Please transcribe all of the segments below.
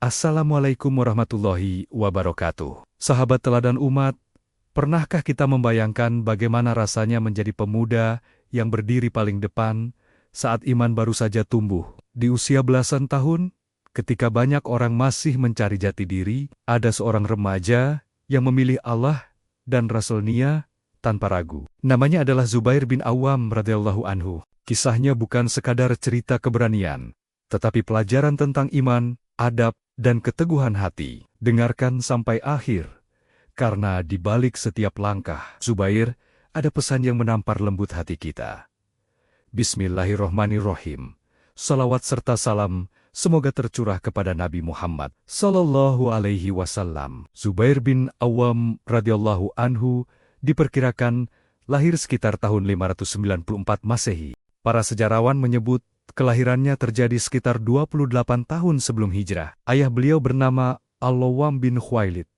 Assalamualaikum warahmatullahi wabarakatuh. Sahabat teladan umat, pernahkah kita membayangkan bagaimana rasanya menjadi pemuda yang berdiri paling depan saat iman baru saja tumbuh? Di usia belasan tahun, ketika banyak orang masih mencari jati diri, ada seorang remaja yang memilih Allah dan Rasul-Nya tanpa ragu. Namanya adalah Zubair bin Awam radhiyallahu anhu. Kisahnya bukan sekadar cerita keberanian, tetapi pelajaran tentang iman, adab, dan keteguhan hati. Dengarkan sampai akhir, karena di balik setiap langkah Zubair ada pesan yang menampar lembut hati kita. Bismillahirrohmanirrohim. Salawat serta salam semoga tercurah kepada Nabi Muhammad Sallallahu Alaihi Wasallam. Zubair bin Awam radhiyallahu anhu diperkirakan lahir sekitar tahun 594 Masehi. Para sejarawan menyebut kelahirannya terjadi sekitar 28 tahun sebelum hijrah. Ayah beliau bernama Al-Awwam bin Khuwailid.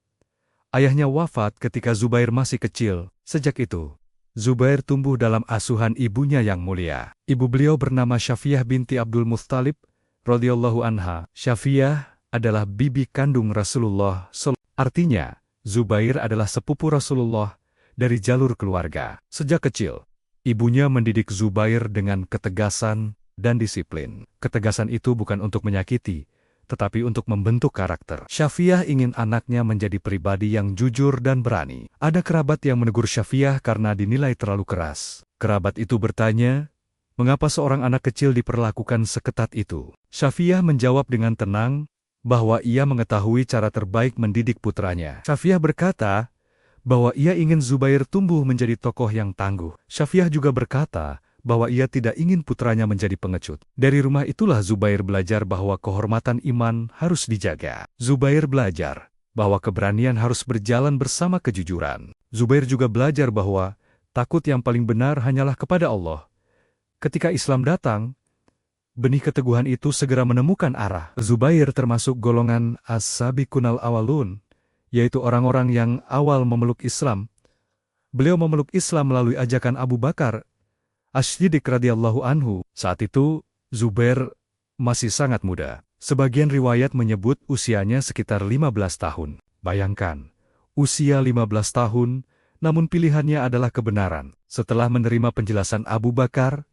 Ayahnya wafat ketika Zubair masih kecil. Sejak itu, Zubair tumbuh dalam asuhan ibunya yang mulia. Ibu beliau bernama Syafiyah binti Abdul Muttalib radhiyallahu anha. Syafiyah adalah bibi kandung Rasulullah. Artinya, Zubair adalah sepupu Rasulullah dari jalur keluarga. Sejak kecil, ibunya mendidik Zubair dengan ketegasan dan disiplin. Ketegasan itu bukan untuk menyakiti, tetapi untuk membentuk karakter. Syafiyah ingin anaknya menjadi pribadi yang jujur dan berani. Ada kerabat yang menegur Syafiyah karena dinilai terlalu keras. Kerabat itu bertanya, mengapa seorang anak kecil diperlakukan seketat itu? Syafiyah menjawab dengan tenang bahwa ia mengetahui cara terbaik mendidik putranya. Syafiyah berkata bahwa ia ingin Zubair tumbuh menjadi tokoh yang tangguh. Syafiyah juga berkata bahwa ia tidak ingin putranya menjadi pengecut. Dari rumah itulah Zubair belajar bahwa kehormatan iman harus dijaga. Zubair belajar bahwa keberanian harus berjalan bersama kejujuran. Zubair juga belajar bahwa takut yang paling benar hanyalah kepada Allah. Ketika Islam datang, benih keteguhan itu segera menemukan arah. Zubair termasuk golongan as-sabiqunal awalun, yaitu orang-orang yang awal memeluk Islam. Beliau memeluk Islam melalui ajakan Abu Bakar As-Siddiq radhiyallahu anhu. Saat itu, Zubair masih sangat muda. Sebagian riwayat menyebut usianya sekitar 15 tahun. Bayangkan, usia 15 tahun, namun pilihannya adalah kebenaran. Setelah menerima penjelasan Abu Bakar,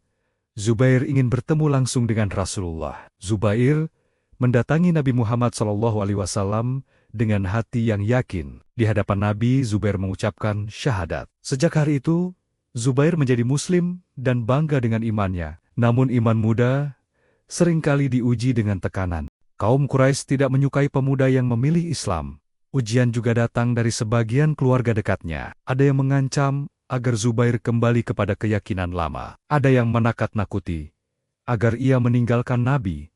Zubair ingin bertemu langsung dengan Rasulullah. Zubair mendatangi Nabi Muhammad SAW dengan hati yang yakin. Di hadapan Nabi, Zubair mengucapkan syahadat. Sejak hari itu, Zubair menjadi muslim dan bangga dengan imannya. Namun iman muda seringkali diuji dengan tekanan. Kaum Quraisy tidak menyukai pemuda yang memilih Islam. Ujian juga datang dari sebagian keluarga dekatnya. Ada yang mengancam agar Zubair kembali kepada keyakinan lama. Ada yang menakut-nakuti agar ia meninggalkan Nabi.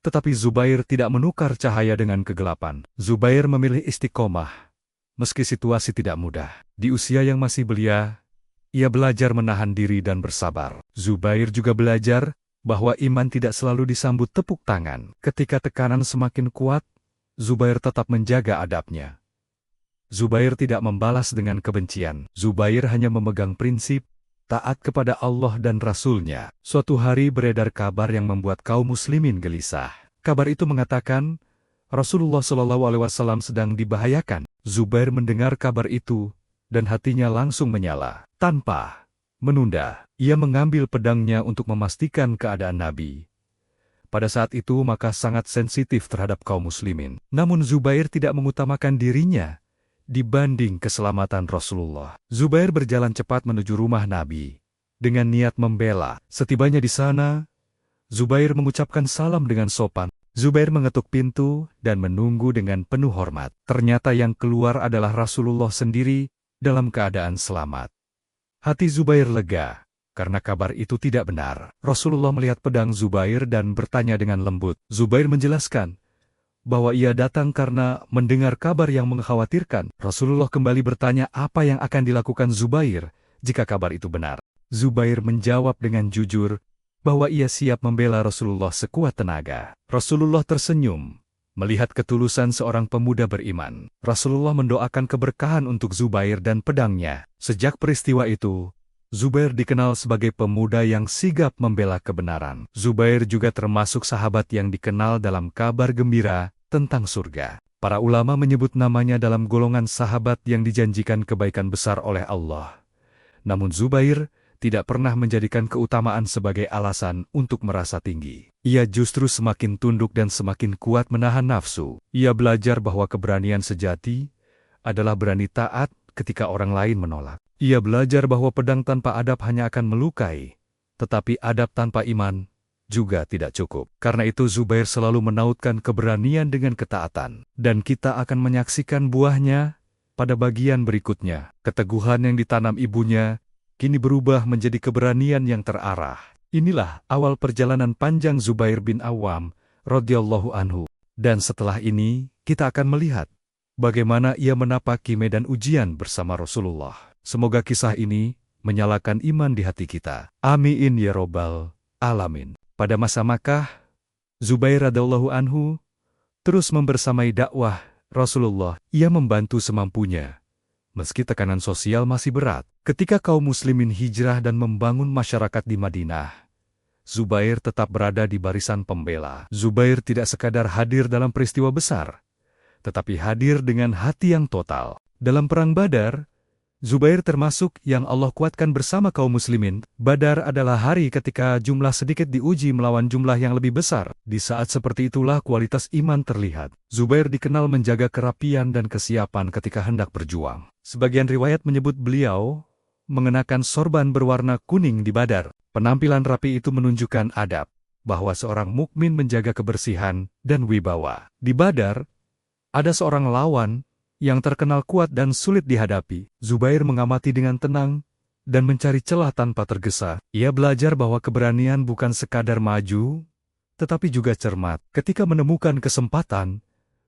Tetapi Zubair tidak menukar cahaya dengan kegelapan. Zubair memilih istiqomah, meski situasi tidak mudah. Di usia yang masih belia, ia belajar menahan diri dan bersabar. Zubair juga belajar bahwa iman tidak selalu disambut tepuk tangan. Ketika tekanan semakin kuat, Zubair tetap menjaga adabnya. Zubair tidak membalas dengan kebencian. Zubair hanya memegang prinsip taat kepada Allah dan Rasul-Nya. Suatu hari beredar kabar yang membuat kaum muslimin gelisah. Kabar itu mengatakan Rasulullah SAW sedang dibahayakan. Zubair mendengar kabar itu dan hatinya langsung menyala. Tanpa menunda, ia mengambil pedangnya untuk memastikan keadaan Nabi. Pada saat itu maka sangat sensitif terhadap kaum muslimin. Namun Zubair tidak mengutamakan dirinya dibanding keselamatan Rasulullah. Zubair berjalan cepat menuju rumah Nabi dengan niat membela. Setibanya di sana, Zubair mengucapkan salam dengan sopan. Zubair mengetuk pintu dan menunggu dengan penuh hormat. Ternyata yang keluar adalah Rasulullah sendiri dalam keadaan selamat. Hati Zubair lega, karena kabar itu tidak benar. Rasulullah melihat pedang Zubair dan bertanya dengan lembut. Zubair menjelaskan bahwa ia datang karena mendengar kabar yang mengkhawatirkan. Rasulullah kembali bertanya apa yang akan dilakukan Zubair jika kabar itu benar. Zubair menjawab dengan jujur bahwa ia siap membela Rasulullah sekuat tenaga. Rasulullah tersenyum melihat ketulusan seorang pemuda beriman. Rasulullah mendoakan keberkahan untuk Zubair dan pedangnya. Sejak peristiwa itu, Zubair dikenal sebagai pemuda yang sigap membela kebenaran. Zubair juga termasuk sahabat yang dikenal dalam kabar gembira tentang surga. Para ulama menyebut namanya dalam golongan sahabat yang dijanjikan kebaikan besar oleh Allah. Namun Zubair tidak pernah menjadikan keutamaan sebagai alasan untuk merasa tinggi. Ia justru semakin tunduk dan semakin kuat menahan nafsu. Ia belajar bahwa keberanian sejati adalah berani taat ketika orang lain menolak. Ia belajar bahwa pedang tanpa adab hanya akan melukai, tetapi adab tanpa iman juga tidak cukup. Karena itu Zubair selalu menautkan keberanian dengan ketaatan. Dan kita akan menyaksikan buahnya pada bagian berikutnya. Keteguhan yang ditanam ibunya kini berubah menjadi keberanian yang terarah. Inilah awal perjalanan panjang Zubair bin Awam radhiyallahu anhu. Dan setelah ini kita akan melihat bagaimana ia menapaki medan ujian bersama Rasulullah. Semoga kisah ini menyalakan iman di hati kita. Amin ya robbal alamin. Pada masa Makkah, Zubair radhiyallahu anhu terus membersamai dakwah Rasulullah. Ia membantu semampunya, meski tekanan sosial masih berat. Ketika kaum muslimin hijrah dan membangun masyarakat di Madinah, Zubair tetap berada di barisan pembela. Zubair tidak sekadar hadir dalam peristiwa besar, tetapi hadir dengan hati yang total. Dalam Perang Badar, Zubair termasuk yang Allah kuatkan bersama kaum muslimin. Badar adalah hari ketika jumlah sedikit diuji melawan jumlah yang lebih besar. Di saat seperti itulah kualitas iman terlihat. Zubair dikenal menjaga kerapian dan kesiapan ketika hendak berjuang. Sebagian riwayat menyebut beliau mengenakan sorban berwarna kuning di Badar. Penampilan rapi itu menunjukkan adab, bahwa seorang mukmin menjaga kebersihan dan wibawa. Di Badar, ada seorang lawan yang terkenal kuat dan sulit dihadapi. Zubair mengamati dengan tenang dan mencari celah tanpa tergesa. Ia belajar bahwa keberanian bukan sekadar maju, tetapi juga cermat. Ketika menemukan kesempatan,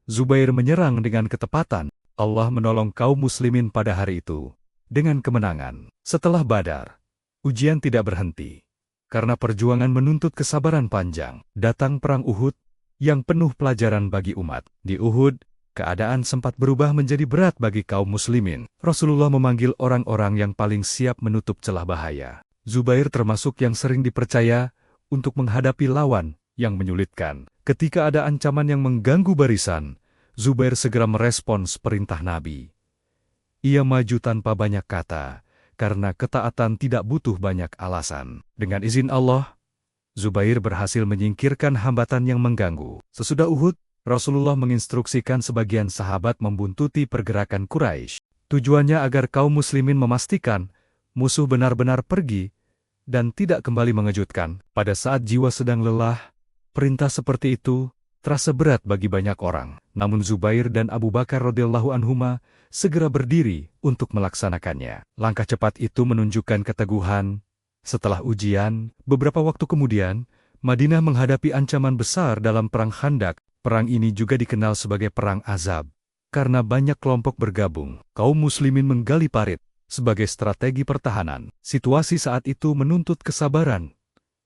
Zubair menyerang dengan ketepatan. Allah menolong kaum muslimin pada hari itu dengan kemenangan. Setelah Badar, ujian tidak berhenti. Karena perjuangan menuntut kesabaran panjang, datang perang Uhud yang penuh pelajaran bagi umat. Di Uhud, keadaan sempat berubah menjadi berat bagi kaum muslimin. Rasulullah memanggil orang-orang yang paling siap menutup celah bahaya. Zubair termasuk yang sering dipercaya untuk menghadapi lawan yang menyulitkan. Ketika ada ancaman yang mengganggu barisan, Zubair segera merespons perintah Nabi. Ia maju tanpa banyak kata, karena ketaatan tidak butuh banyak alasan. Dengan izin Allah, Zubair berhasil menyingkirkan hambatan yang mengganggu. Sesudah Uhud, Rasulullah menginstruksikan sebagian sahabat membuntuti pergerakan Quraisy. Tujuannya agar kaum muslimin memastikan musuh benar-benar pergi dan tidak kembali mengejutkan. Pada saat jiwa sedang lelah, perintah seperti itu terasa berat bagi banyak orang. Namun Zubair dan Abu Bakar radhiyallahu anhuma segera berdiri untuk melaksanakannya. Langkah cepat itu menunjukkan keteguhan. Setelah ujian, beberapa waktu kemudian, Madinah menghadapi ancaman besar dalam Perang Khandaq. Perang ini juga dikenal sebagai Perang Azab, karena banyak kelompok bergabung. Kaum muslimin menggali parit sebagai strategi pertahanan. Situasi saat itu menuntut kesabaran,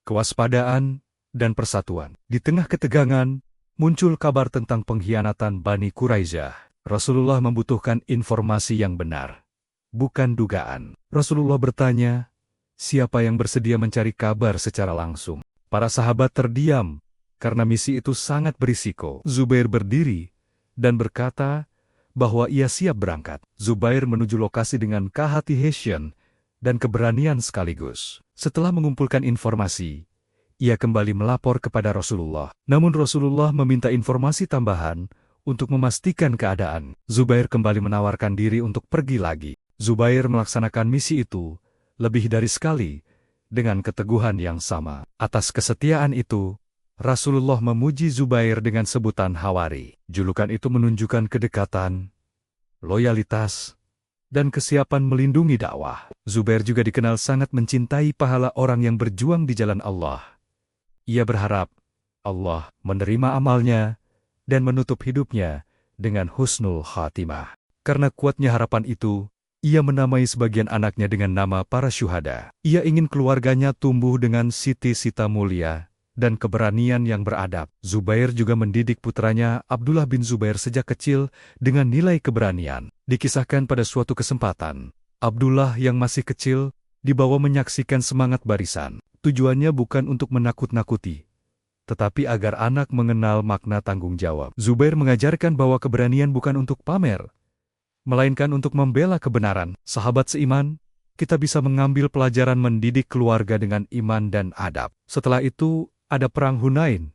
kewaspadaan, dan persatuan. Di tengah ketegangan, muncul kabar tentang pengkhianatan Bani Quraisyah. Rasulullah membutuhkan informasi yang benar, bukan dugaan. Rasulullah bertanya, siapa yang bersedia mencari kabar secara langsung? Para sahabat terdiam, karena misi itu sangat berisiko. Zubair berdiri dan berkata bahwa ia siap berangkat. Zubair menuju lokasi dengan kehati-hatian dan keberanian sekaligus. Setelah mengumpulkan informasi, ia kembali melapor kepada Rasulullah. Namun Rasulullah meminta informasi tambahan untuk memastikan keadaan. Zubair kembali menawarkan diri untuk pergi lagi. Zubair melaksanakan misi itu lebih dari sekali dengan keteguhan yang sama. Atas kesetiaan itu, Rasulullah memuji Zubair dengan sebutan Hawari. Julukan itu menunjukkan kedekatan, loyalitas, dan kesiapan melindungi dakwah. Zubair juga dikenal sangat mencintai pahala orang yang berjuang di jalan Allah. Ia berharap Allah menerima amalnya dan menutup hidupnya dengan husnul khatimah. Karena kuatnya harapan itu, ia menamai sebagian anaknya dengan nama para syuhada. Ia ingin keluarganya tumbuh dengan siti-sita mulia dan keberanian yang beradab. Zubair juga mendidik putranya Abdullah bin Zubair sejak kecil dengan nilai keberanian. Dikisahkan pada suatu kesempatan, Abdullah yang masih kecil dibawa menyaksikan semangat barisan. Tujuannya bukan untuk menakut-nakuti, tetapi agar anak mengenal makna tanggung jawab. Zubair mengajarkan bahwa keberanian bukan untuk pamer, melainkan untuk membela kebenaran. Sahabat seiman, kita bisa mengambil pelajaran mendidik keluarga dengan iman dan adab. Setelah itu, ada perang Hunain,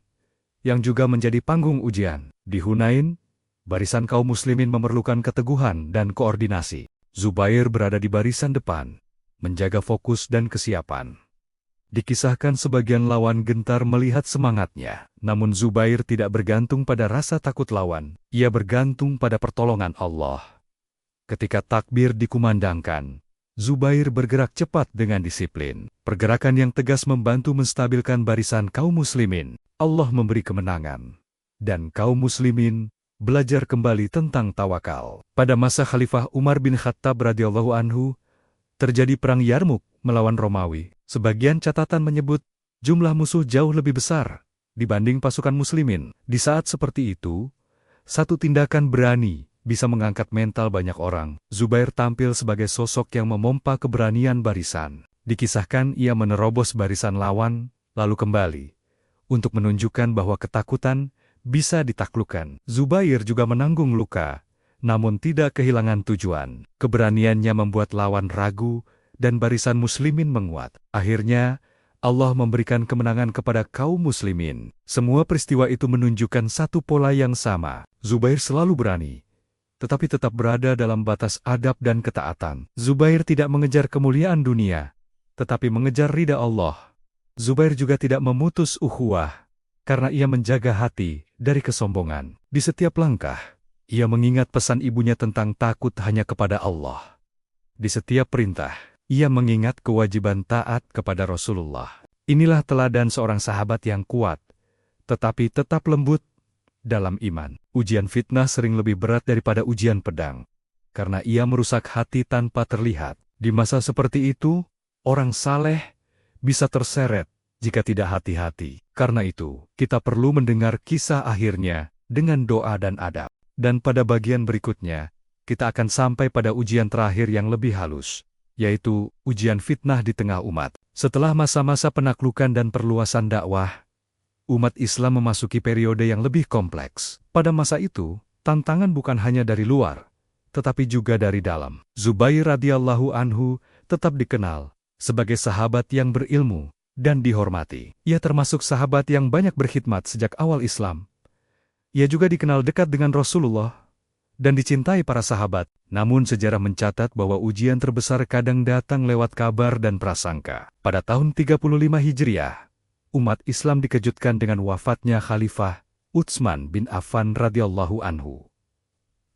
yang juga menjadi panggung ujian. Di Hunain, barisan kaum muslimin memerlukan keteguhan dan koordinasi. Zubair berada di barisan depan, menjaga fokus dan kesiapan. Dikisahkan sebagian lawan gentar melihat semangatnya, namun Zubair tidak bergantung pada rasa takut lawan, ia bergantung pada pertolongan Allah. Ketika takbir dikumandangkan, Zubair bergerak cepat dengan disiplin. Pergerakan yang tegas membantu menstabilkan barisan kaum muslimin. Allah memberi kemenangan, dan kaum muslimin belajar kembali tentang tawakal. Pada masa Khalifah Umar bin Khattab radhiyallahu anhu, terjadi perang Yarmuk melawan Romawi. Sebagian catatan menyebut jumlah musuh jauh lebih besar dibanding pasukan muslimin. Di saat seperti itu, satu tindakan berani bisa mengangkat mental banyak orang. Zubair tampil sebagai sosok yang memompa keberanian barisan. Dikisahkan ia menerobos barisan lawan, lalu kembali, untuk menunjukkan bahwa ketakutan bisa ditaklukkan. Zubair juga menanggung luka, namun tidak kehilangan tujuan. Keberaniannya membuat lawan ragu, dan barisan muslimin menguat. Akhirnya, Allah memberikan kemenangan kepada kaum muslimin. Semua peristiwa itu menunjukkan satu pola yang sama. Zubair selalu berani, tetapi tetap berada dalam batas adab dan ketaatan. Zubair tidak mengejar kemuliaan dunia, tetapi mengejar ridha Allah. Zubair juga tidak memutus ukhuwah, karena ia menjaga hati dari kesombongan. Di setiap langkah, ia mengingat pesan ibunya tentang takut hanya kepada Allah. Di setiap perintah, ia mengingat kewajiban taat kepada Rasulullah. Inilah teladan seorang sahabat yang kuat, tetapi tetap lembut dalam iman. Ujian fitnah sering lebih berat daripada ujian pedang, karena ia merusak hati tanpa terlihat. Di masa seperti itu, orang saleh bisa terseret jika tidak hati-hati. Karena itu, kita perlu mendengar kisah akhirnya dengan doa dan adab. Dan pada bagian berikutnya, kita akan sampai pada ujian terakhir yang lebih halus, yaitu ujian fitnah di tengah umat. Setelah masa-masa penaklukan dan perluasan dakwah, umat Islam memasuki periode yang lebih kompleks. Pada masa itu, tantangan bukan hanya dari luar, tetapi juga dari dalam. Zubair radhiyallahu anhu tetap dikenal sebagai sahabat yang berilmu dan dihormati. Ia termasuk sahabat yang banyak berkhidmat sejak awal Islam. Ia juga dikenal dekat dengan Rasulullah dan dicintai para sahabat. Namun sejarah mencatat bahwa ujian terbesar kadang datang lewat kabar dan prasangka. Pada tahun 35 Hijriah, umat Islam dikejutkan dengan wafatnya Khalifah Utsman bin Affan radhiyallahu anhu.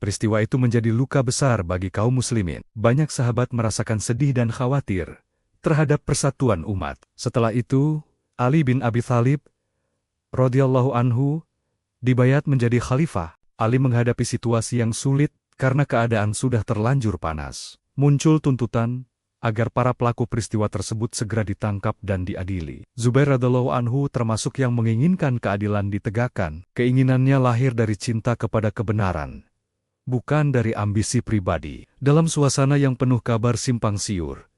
Peristiwa itu menjadi luka besar bagi kaum muslimin. Banyak sahabat merasakan sedih dan khawatir terhadap persatuan umat. Setelah itu, Ali bin Abi Thalib radhiyallahu anhu dibayat menjadi khalifah. Ali menghadapi situasi yang sulit karena keadaan sudah terlanjur panas. Muncul tuntutan agar para pelaku peristiwa tersebut segera ditangkap dan diadili. Zubair radhiyallahu anhu termasuk yang menginginkan keadilan ditegakkan. Keinginannya lahir dari cinta kepada kebenaran, bukan dari ambisi pribadi. Dalam suasana yang penuh kabar simpang siur,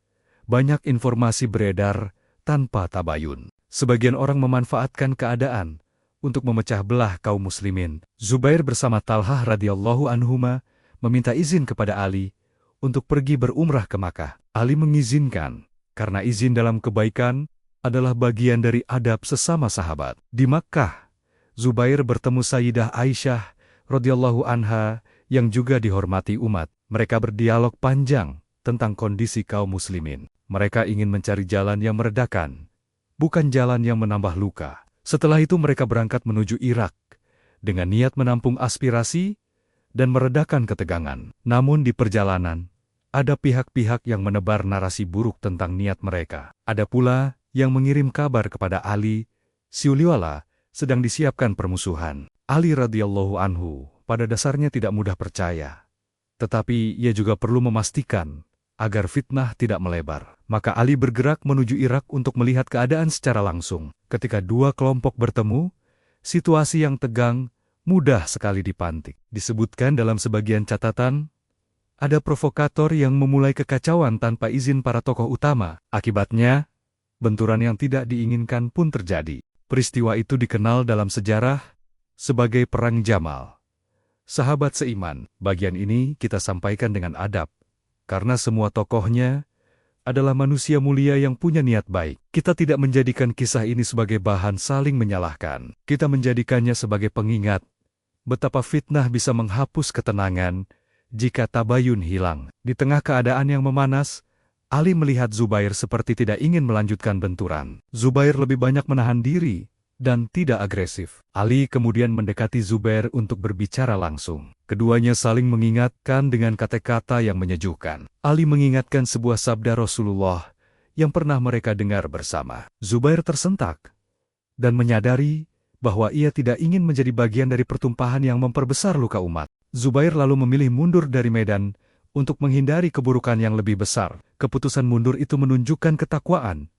banyak informasi beredar tanpa tabayun. Sebagian orang memanfaatkan keadaan untuk memecah belah kaum muslimin. Zubair bersama Talhah radhiyallahu anhuma meminta izin kepada Ali untuk pergi berumrah ke Makkah. Ali mengizinkan, karena izin dalam kebaikan adalah bagian dari adab sesama sahabat. Di Makkah, Zubair bertemu Sayyidah Aisyah radhiyallahu anha yang juga dihormati umat. Mereka berdialog panjang tentang kondisi kaum muslimin. Mereka ingin mencari jalan yang meredakan, bukan jalan yang menambah luka. Setelah itu mereka berangkat menuju Irak dengan niat menampung aspirasi dan meredakan ketegangan. Namun di perjalanan, ada pihak-pihak yang menebar narasi buruk tentang niat mereka. Ada pula yang mengirim kabar kepada Ali, seolah-olah sedang disiapkan permusuhan. Ali radhiyallahu anhu pada dasarnya tidak mudah percaya, tetapi ia juga perlu memastikan agar fitnah tidak melebar. Maka Ali bergerak menuju Irak untuk melihat keadaan secara langsung. Ketika dua kelompok bertemu, situasi yang tegang mudah sekali dipantik. Disebutkan dalam sebagian catatan, ada provokator yang memulai kekacauan tanpa izin para tokoh utama. Akibatnya, benturan yang tidak diinginkan pun terjadi. Peristiwa itu dikenal dalam sejarah sebagai Perang Jamal. Sahabat seiman, bagian ini kita sampaikan dengan adab, karena semua tokohnya adalah manusia mulia yang punya niat baik. Kita tidak menjadikan kisah ini sebagai bahan saling menyalahkan. Kita menjadikannya sebagai pengingat betapa fitnah bisa menghapus ketenangan jika tabayun hilang. Di tengah keadaan yang memanas, Ali melihat Zubair seperti tidak ingin melanjutkan benturan. Zubair lebih banyak menahan diri dan tidak agresif. Ali kemudian mendekati Zubair untuk berbicara langsung. Keduanya saling mengingatkan dengan kata-kata yang menyejukkan. Ali mengingatkan sebuah sabda Rasulullah yang pernah mereka dengar bersama. Zubair tersentak dan menyadari bahwa ia tidak ingin menjadi bagian dari pertumpahan yang memperbesar luka umat. Zubair lalu memilih mundur dari medan untuk menghindari keburukan yang lebih besar. Keputusan mundur itu menunjukkan ketakwaan,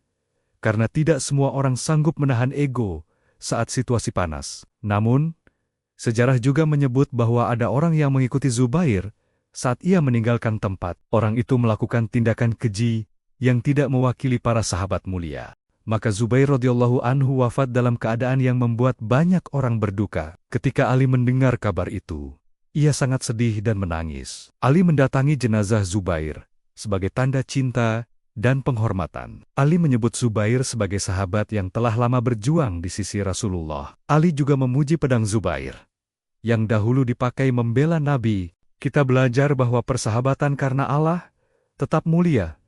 karena tidak semua orang sanggup menahan ego saat situasi panas. Namun, sejarah juga menyebut bahwa ada orang yang mengikuti Zubair saat ia meninggalkan tempat. Orang itu melakukan tindakan keji yang tidak mewakili para sahabat mulia. Maka Zubair radhiyallahu anhu wafat dalam keadaan yang membuat banyak orang berduka. Ketika Ali mendengar kabar itu, ia sangat sedih dan menangis. Ali mendatangi jenazah Zubair sebagai tanda cinta dan penghormatan. Ali menyebut Zubair sebagai sahabat yang telah lama berjuang di sisi Rasulullah. Ali juga memuji pedang Zubair yang dahulu dipakai membela Nabi. Kita belajar bahwa persahabatan karena Allah tetap mulia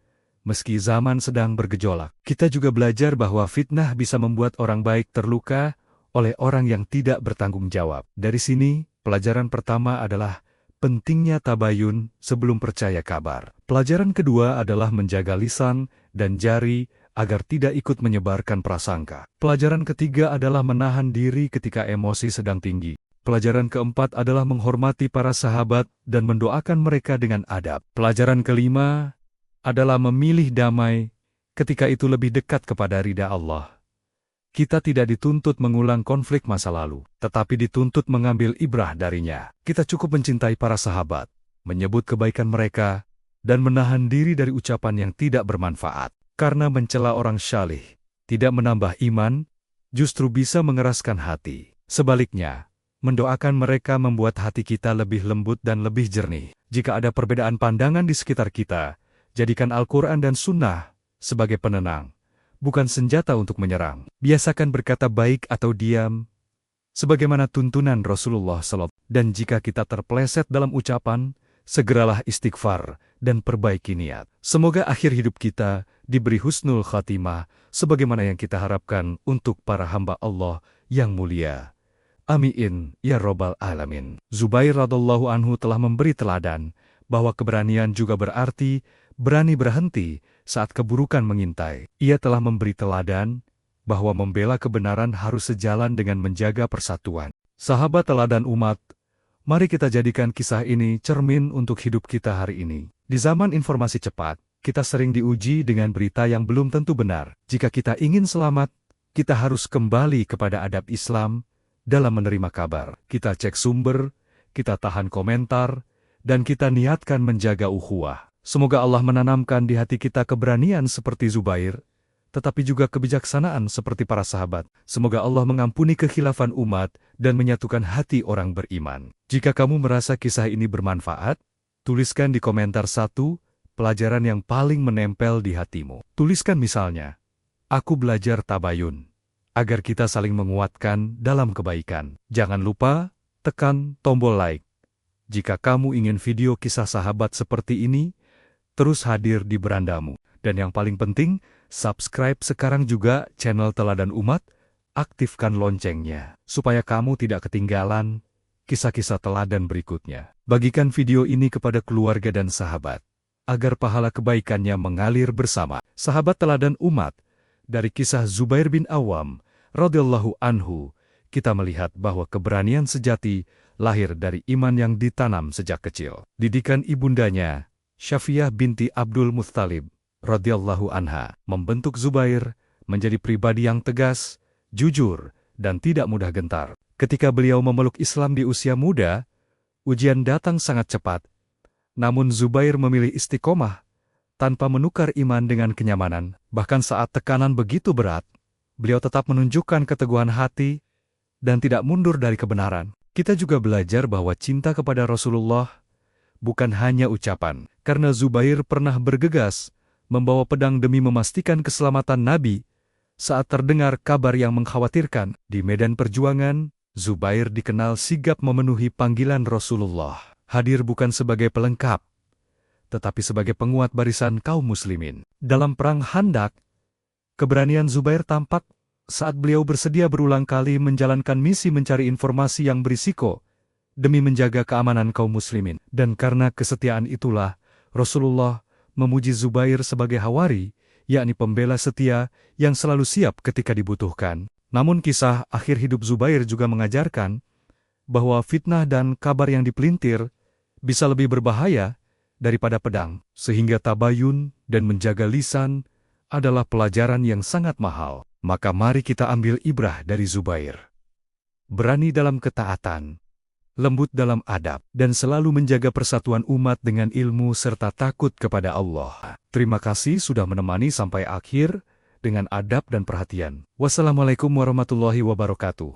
meski zaman sedang bergejolak. Kita juga belajar bahwa fitnah bisa membuat orang baik terluka oleh orang yang tidak bertanggung jawab. Dari sini, pelajaran pertama adalah pentingnya tabayun sebelum percaya kabar. Pelajaran kedua adalah menjaga lisan dan jari agar tidak ikut menyebarkan prasangka. Pelajaran ketiga adalah menahan diri ketika emosi sedang tinggi. Pelajaran keempat adalah menghormati para sahabat dan mendoakan mereka dengan adab. Pelajaran kelima adalah memilih damai ketika itu lebih dekat kepada ridha Allah. Kita tidak dituntut mengulang konflik masa lalu, tetapi dituntut mengambil ibrah darinya. Kita cukup mencintai para sahabat, menyebut kebaikan mereka, dan menahan diri dari ucapan yang tidak bermanfaat. Karena mencela orang syalih tidak menambah iman, justru bisa mengeraskan hati. Sebaliknya, mendoakan mereka membuat hati kita lebih lembut dan lebih jernih. Jika ada perbedaan pandangan di sekitar kita, jadikan Al-Quran dan Sunnah sebagai penenang, bukan senjata untuk menyerang. Biasakan berkata baik atau diam, sebagaimana tuntunan Rasulullah SAW. Dan jika kita terpeleset dalam ucapan, segeralah istighfar dan perbaiki niat. Semoga akhir hidup kita diberi husnul khatimah, sebagaimana yang kita harapkan untuk para hamba Allah yang mulia. Amin, ya Rabbal Alamin. Zubair radhiyallahu anhu telah memberi teladan bahwa keberanian juga berarti berani berhenti saat keburukan mengintai. Ia telah memberi teladan bahwa membela kebenaran harus sejalan dengan menjaga persatuan. Sahabat teladan umat, mari kita jadikan kisah ini cermin untuk hidup kita hari ini. Di zaman informasi cepat, kita sering diuji dengan berita yang belum tentu benar. Jika kita ingin selamat, kita harus kembali kepada adab Islam dalam menerima kabar. Kita cek sumber, kita tahan komentar, dan kita niatkan menjaga ukhuwah. Semoga Allah menanamkan di hati kita keberanian seperti Zubair, tetapi juga kebijaksanaan seperti para sahabat. Semoga Allah mengampuni kekhilafan umat dan menyatukan hati orang beriman. Jika kamu merasa kisah ini bermanfaat, tuliskan di komentar satu pelajaran yang paling menempel di hatimu. Tuliskan misalnya, aku belajar tabayun, agar kita saling menguatkan dalam kebaikan. Jangan lupa tekan tombol like jika kamu ingin video kisah sahabat seperti ini terus hadir di berandamu. Dan yang paling penting, subscribe sekarang juga channel Teladan Umat, aktifkan loncengnya, supaya kamu tidak ketinggalan kisah-kisah teladan berikutnya. Bagikan video ini kepada keluarga dan sahabat, agar pahala kebaikannya mengalir bersama. Sahabat Teladan Umat, dari kisah Zubair bin Awam, radhiyallahu anhu, kita melihat bahwa keberanian sejati lahir dari iman yang ditanam sejak kecil. Didikan ibundanya, Syafiyah binti Abdul Muttalib, radhiyallahu anha, membentuk Zubair menjadi pribadi yang tegas, jujur, dan tidak mudah gentar. Ketika beliau memeluk Islam di usia muda, ujian datang sangat cepat. Namun Zubair memilih istiqomah, tanpa menukar iman dengan kenyamanan. Bahkan saat tekanan begitu berat, beliau tetap menunjukkan keteguhan hati dan tidak mundur dari kebenaran. Kita juga belajar bahwa cinta kepada Rasulullah bukan hanya ucapan, karena Zubair pernah bergegas membawa pedang demi memastikan keselamatan Nabi saat terdengar kabar yang mengkhawatirkan. Di medan perjuangan, Zubair dikenal sigap memenuhi panggilan Rasulullah, hadir bukan sebagai pelengkap, tetapi sebagai penguat barisan kaum muslimin. Dalam perang Khandaq, keberanian Zubair tampak saat beliau bersedia berulang kali menjalankan misi mencari informasi yang berisiko demi menjaga keamanan kaum muslimin. Dan karena kesetiaan itulah, Rasulullah memuji Zubair sebagai hawari, yakni pembela setia yang selalu siap ketika dibutuhkan. Namun kisah akhir hidup Zubair juga mengajarkan bahwa fitnah dan kabar yang dipelintir bisa lebih berbahaya daripada pedang, sehingga tabayun dan menjaga lisan adalah pelajaran yang sangat mahal. Maka mari kita ambil ibrah dari Zubair. Berani dalam ketaatan, lembut dalam adab, dan selalu menjaga persatuan umat dengan ilmu serta takut kepada Allah. Terima kasih sudah menemani sampai akhir dengan adab dan perhatian. Wassalamualaikum warahmatullahi wabarakatuh.